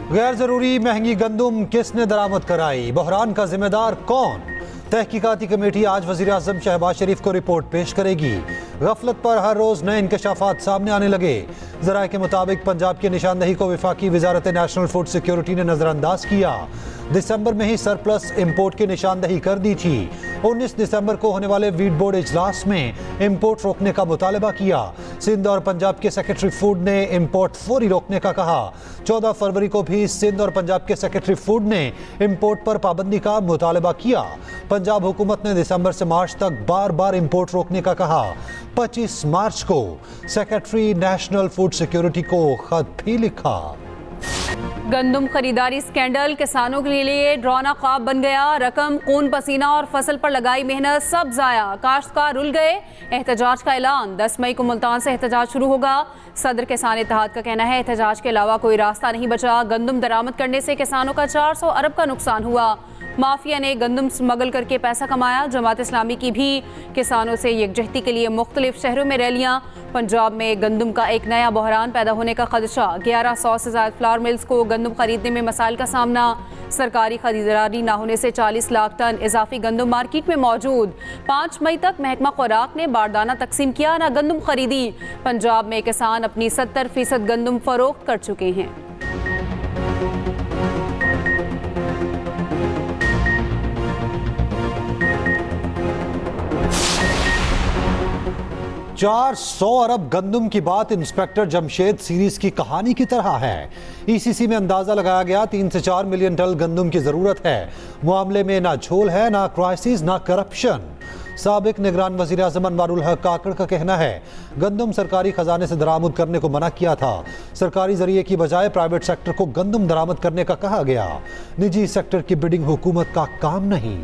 गैर जरूरी महंगी गंदुम किसने दरामद कराई, बहरान का जिम्मेदार कौन? तहकीकाती कमेटी आज वजीर आजम शहबाज शरीफ को रिपोर्ट पेश करेगी। गफलत पर हर रोज नए इंकशाफात सामने आने लगे। जराये के मुताबिक पंजाब की निशानदही को विफाकी वजारत नेशनल फूड सिक्योरिटी ने नजरअंदाज किया। दिसंबर में ही सरप्लस इंपोर्ट की निशानदही कर दी थी। 19 दिसंबर को होने वाले वीट बोर्ड इजलास में इंपोर्ट रोकने का मुतालबा किया। सिंध और पंजाब के सेक्रेटरी फूड ने इंपोर्ट फौरी रोकने का कहा। 14 फरवरी को भी सिंध और पंजाब के सेक्रेटरी फूड ने इंपोर्ट पर पाबंदी का मुतालबा किया। पंजाब हुकूमत ने दिसंबर से मार्च तक बार बार इंपोर्ट रोकने का कहा। 25 मार्च को सेक्रेटरी नेशनल फूड सिक्योरिटी को खत भी लिखा। गंदुम खरीदारी स्कैंडल किसानों के लिए डरावना ख्वाब बन गया। रकम, खून पसीना और फसल पर लगाई मेहनत सब जाया। काश्तकार रुल गए। एहतजाज का ऐलान, 10 मई को मुल्तान से एहतजाज शुरू होगा। सदर किसान इत्तेहाद का कहना है एहतजाज के अलावा कोई रास्ता नहीं बचा। गंदुम दरामद करने से किसानों का 400 अरब का नुकसान हुआ। माफिया ने गंदुम स्मगल करके पैसा कमाया। जमात इस्लामी की भी किसानों से यकजहती के लिए मुख्तलिफ शहरों में रैलियां। पंजाब में गंदुम का एक नया बहरान पैदा होने का खदशा। 1100 से ज्यादा फ्लावर मिल्स को गंदुम खरीदने में मसाइल का सामना। सरकारी खरीदारी न होने से 40 लाख टन इजाफी गंदुम मार्केट में मौजूद। 5 मई तक महकमा खुराक ने बारदाना तकसीम किया, न गंदुम खरीदी। पंजाब में किसान अपनी 70% गंदुम फरोख्त कर चुके हैं। $400 अरब गंदुम की बात इंस्पेक्टर जमशेद सीरीज की कहानी की तरह है। ईसीसी में अंदाजा लगाया गया 3 से 4 मिलियन टन गंदुम की जरूरत है। मामले में ना झोल है, ना क्राइसिस, ना करप्शन। साबिक निगरान वजीर आजम अनवारुल हक काकड़ का कहना है गंदुम सरकारी खजाने से दरामद करने को मना किया था। सरकारी जरिए की बजाय प्राइवेट सेक्टर को गंदुम दरामद करने का कहा गया। निजी सेक्टर की बिडिंग हुकूमत का काम नहीं।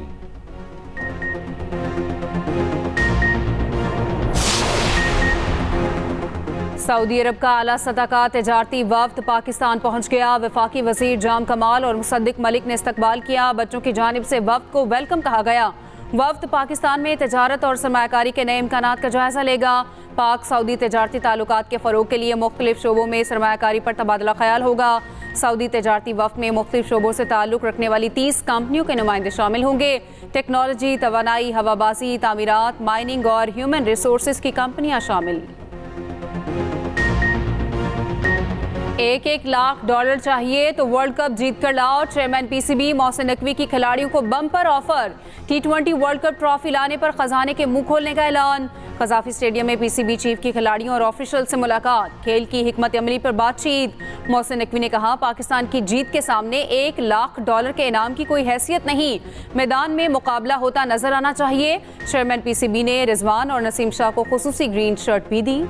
सऊदी अरब का आला सतह का तजारती वफ्द पाकिस्तान पहुंच गया। वफाकी वजीर जाम कमाल और मुसद्दिक मलिक ने इस्तकबाल किया। बच्चों की जानिब से वफ्द को वेलकम कहा गया। वफ्द पाकिस्तान में तजारत और सरमायाकारी के नए इम्कानात का जायजा लेगा। पाक सऊदी तजारती ताल्लुकात के फ़रोग के लिए मुख्तलिफ शोबों में सरमायाकारी पर तबादला ख्याल होगा। सऊदी तजारती वफ्द में मुख्तलिफ शोबों से ताल्लुक़ रखने वाली 30 कंपनियों के नुमाइंदे शामिल होंगे। टेक्नोलॉजी, तवानाई, हवाबाजी, तामीरात, माइनिंग और ह्यूमन रिसोर्स की कंपनियाँ शामिल। $1 लाख चाहिए तो वर्ल्ड कप जीत कर लाओ। चेयरमैन पीसीबी मोहसिन नकवी की खिलाड़ियों को bumper offer. T20 world cup trophy लाने पर खजाने के मुंह खोलने का ऐलान। कजाफी स्टेडियम में पीसीबी चीफ की खिलाड़ियों और ऑफिशियल से मुलाकात। खेल की हिकमत अमली पर बातचीत। मोहसिन नकवी ने कहा पाकिस्तान की जीत के सामने $1 लाख के इनाम की कोई हैसियत नहीं। मैदान में मुकाबला होता नजर आना चाहिए। चेयरमैन पीसीबी ने रिजवान और नसीम शाह को खुसूसी ग्रीन शर्ट भी दी।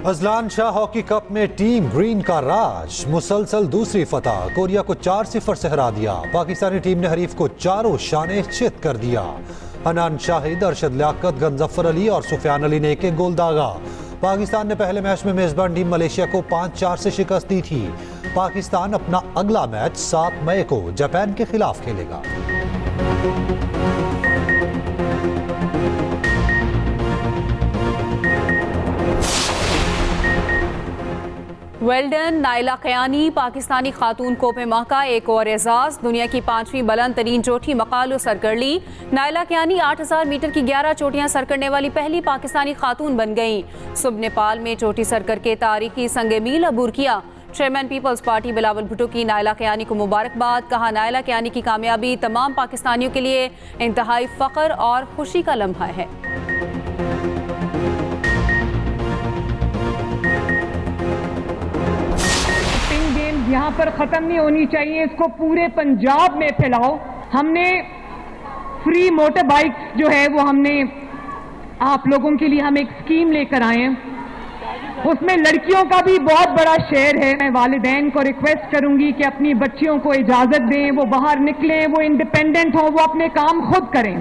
अजलान शाह हॉकी कप में टीम ग्रीन का राज। मुसलसल दूसरी फतह। कोरिया को 4-0 से हरा दिया। पाकिस्तानी टीम ने हरीफ को चारों शाने चित कर दिया। हनान शाहिद, अरशद लियाकत, गंजफर अली और सुफियान अली ने 1-1 गोल दागा। पाकिस्तान ने पहले मैच में मेजबान टीम मलेशिया को 5-4 से शिकस्त दी थी। पाकिस्तान अपना अगला मैच 7 मई को जापान के खिलाफ खेलेगा। वेल्डन नाइला कयानी, पाकिस्तानी खातून कोपे माह का एक और एजाज। दुनिया की 5वीं बुलंद तरीन चोटी मकालो सर कर ली। नाइला कयानी 8000 मीटर की 11 चोटियां सर करने वाली पहली पाकिस्तानी खातून बन गईं। सुबह नेपाल में चोटी सर करके तारीखी संगे मील अबूर किया। Chairman Peoples Party Bilawal Bhutto की नाइला कयानी को मुबारकबाद। कहा नाइला कयानी की कामयाबी तमाम पाकिस्तानियों के लिए इंतहाई फख्र और खुशी का लम्हा है। यहाँ पर ख़त्म नहीं होनी चाहिए, इसको पूरे पंजाब में फैलाओ। हमने फ्री मोटर बाइक जो है वो हमने आप लोगों के लिए हम एक स्कीम लेकर आए हैं। उसमें लड़कियों का भी बहुत बड़ा शेयर है। मैं वालिदैन को रिक्वेस्ट करूंगी कि अपनी बच्चियों को इजाज़त दें, वो बाहर निकलें, वो इंडिपेंडेंट हों, वो अपने काम खुद करें।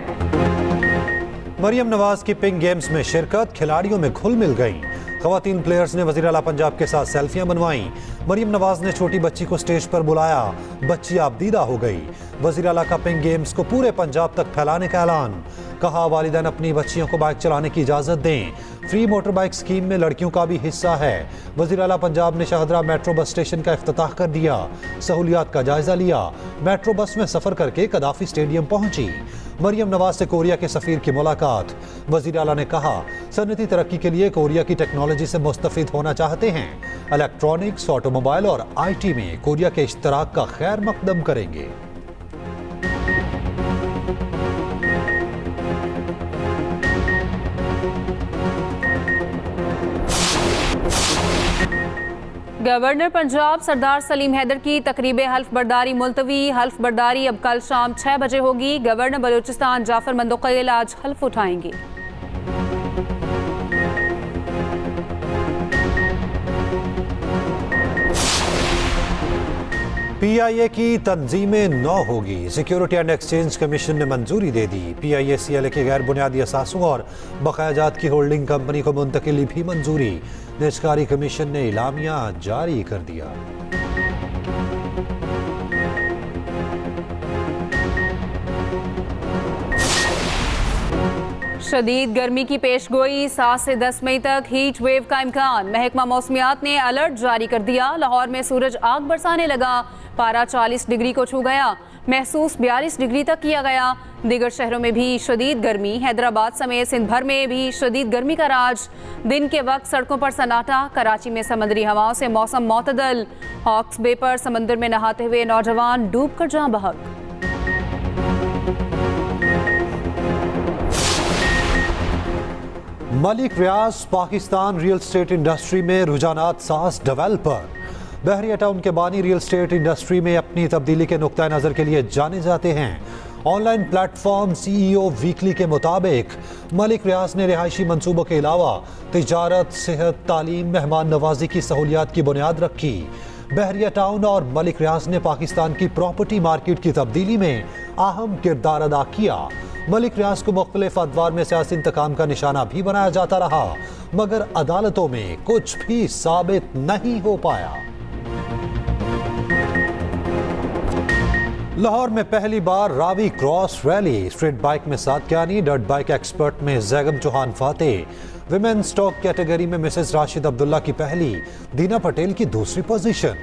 मरियम नवाज की पिंक गेम्स में शिरकत। खिलाड़ियों में घुल मिल गई। खवातीन प्लेयर्स ने वज़ीर आला पंजाब के साथ सेल्फियां बनवाईं। मरियम नवाज ने छोटी बच्ची को स्टेज पर बुलाया। बच्ची आबदीदा हो गई। वज़ीर आला का पिंक गेम्स को पूरे पंजाब तक फैलाने का ऐलान। कहा वालिदैन अपनी बच्चियों को बाइक चलाने की इजाज़त दें। फ्री मोटर बाइक स्कीम में लड़कियों का भी हिस्सा है। वज़ीर आला पंजाब ने शाहदरा मेट्रो बस स्टेशन का इफ्तिताह कर दिया। सहूलियात का जायजा लिया। मेट्रो बस में सफ़र करके कदाफी स्टेडियम पहुंची। मरियम नवाज से कोरिया के सफ़ीर की मुलाकात। वज़ीर आला ने कहा सनती तरक्की के लिए कोरिया की टेक्नोलॉजी से मुस्तफ़िद होना चाहते हैं। इलेक्ट्रॉनिक्स, ऑटोमोबाइल और IT में कोरिया के इश्तराक का खैर मकदम करेंगे। गवर्नर पंजाब सरदार सलीम हैदर की तकरीब हल्फ बर्दारी मुलतवी। हल्फ बर्दारी अब कल शाम 6 बजे होगी। गवर्नर बलूचिस्तान जाफर मंदोक़ैल आज हल्फ उठाएंगे। PIA की तंजीमें 9 होगी। सिक्योरिटी एंड एक्सचेंज कमीशन ने मंजूरी दे दी। PIA CLA के गैर बुनियादी असासों और बकायाजात की होल्डिंग कंपनी को मुंतकिली भी मंजूरी। निजकारी कमीशन ने इलामिया जारी कर दिया। शदीद गर्मी की पेशगोई। 7 से 10 मई तक हीट वेव का इम्कान। महकमा मौसमियात ने अलर्ट जारी कर दिया। लाहौर में सूरज आग बरसाने लगा। पारा 40 डिग्री को छू गया। महसूस 42 डिग्री तक किया गया। दीगर शहरों में भी शदीद गर्मी। हैदराबाद समेत सिंध भर में भी शदीद गर्मी का राज। दिन के वक्त सड़कों पर सन्नाटा। कराची में समंदरी हवाओं से मौसम मोतदल। हॉक्स बे पर समंदर में नहाते हुए नौजवान डूब कर जाँ बहक। मलिक रियाज पाकिस्तान रियल स्टेट इंडस्ट्री में रुझानात साज डेवलपर। बहरिया टाउन के बानी रियल स्टेट इंडस्ट्री में अपनी तब्दीली के नुक्ता नज़र के लिए जाने जाते हैं। ऑनलाइन प्लेटफॉर्म CEO वीकली के मुताबिक मलिक रियाज ने रिहायशी मंसूबों के अलावा तिजारत, सेहत, तालीम, मेहमान नवाजी की सहूलियात की बुनियाद रखी। बहरिया टाउन और मलिक रियाज ने पाकिस्तान की प्रॉपर्टी मार्केट की तब्दीली में अहम किरदार अदा किया। मलिक रियाज को मुख्तलिफ अदवार में सियासी इंतकाम का निशाना भी बनाया जाता रहा, मगर अदालतों में कुछ भी साबित नहीं हो पाया। लाहौर में पहली बार Ravi cross rally. Street bike में सादकियानी, डर्ट बाइक एक्सपर्ट में Zaigham Chauhan Fateh. Women stock category में मिसेस राशिद अब्दुल्ला की पहली, दीना पटेल की दूसरी पोजीशन।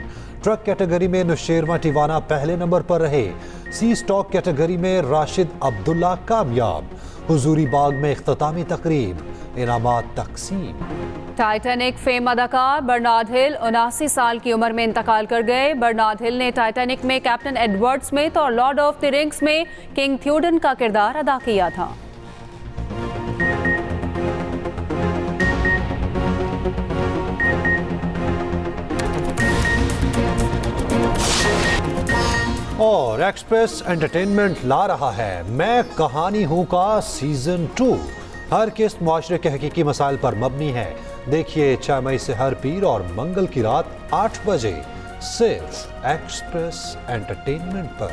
ट्रक कैटेगरी में नुशेरमा टिवाना पहले नंबर पर रहे। सी स्टॉक कैटेगरी में राशिद अब्दुल्ला कामयाब। हुजूरी बाग में इख्तितामी तकरीब, इनामात तकसीम। टाइटैनिक फेम अदाकार बर्नार्ड हिल 79 साल की उम्र में इंतकाल कर गए। बर्नार्ड हिल ने टाइटैनिक में कैप्टन एडवर्ड स्मिथ और लॉर्ड ऑफ द रिंग्स में किंग थ्योडन का किरदार अदा किया था। और एक्सप्रेस एंटरटेनमेंट ला रहा है मैं कहानी हूं का सीजन 2। हर किस्त मुआशरे के हकीकी मसाइल पर मबनी है। देखिए 6 मई से हर पीर और मंगल की रात 8 बजे सिर्फ एक्सप्रेस एंटरटेनमेंट पर।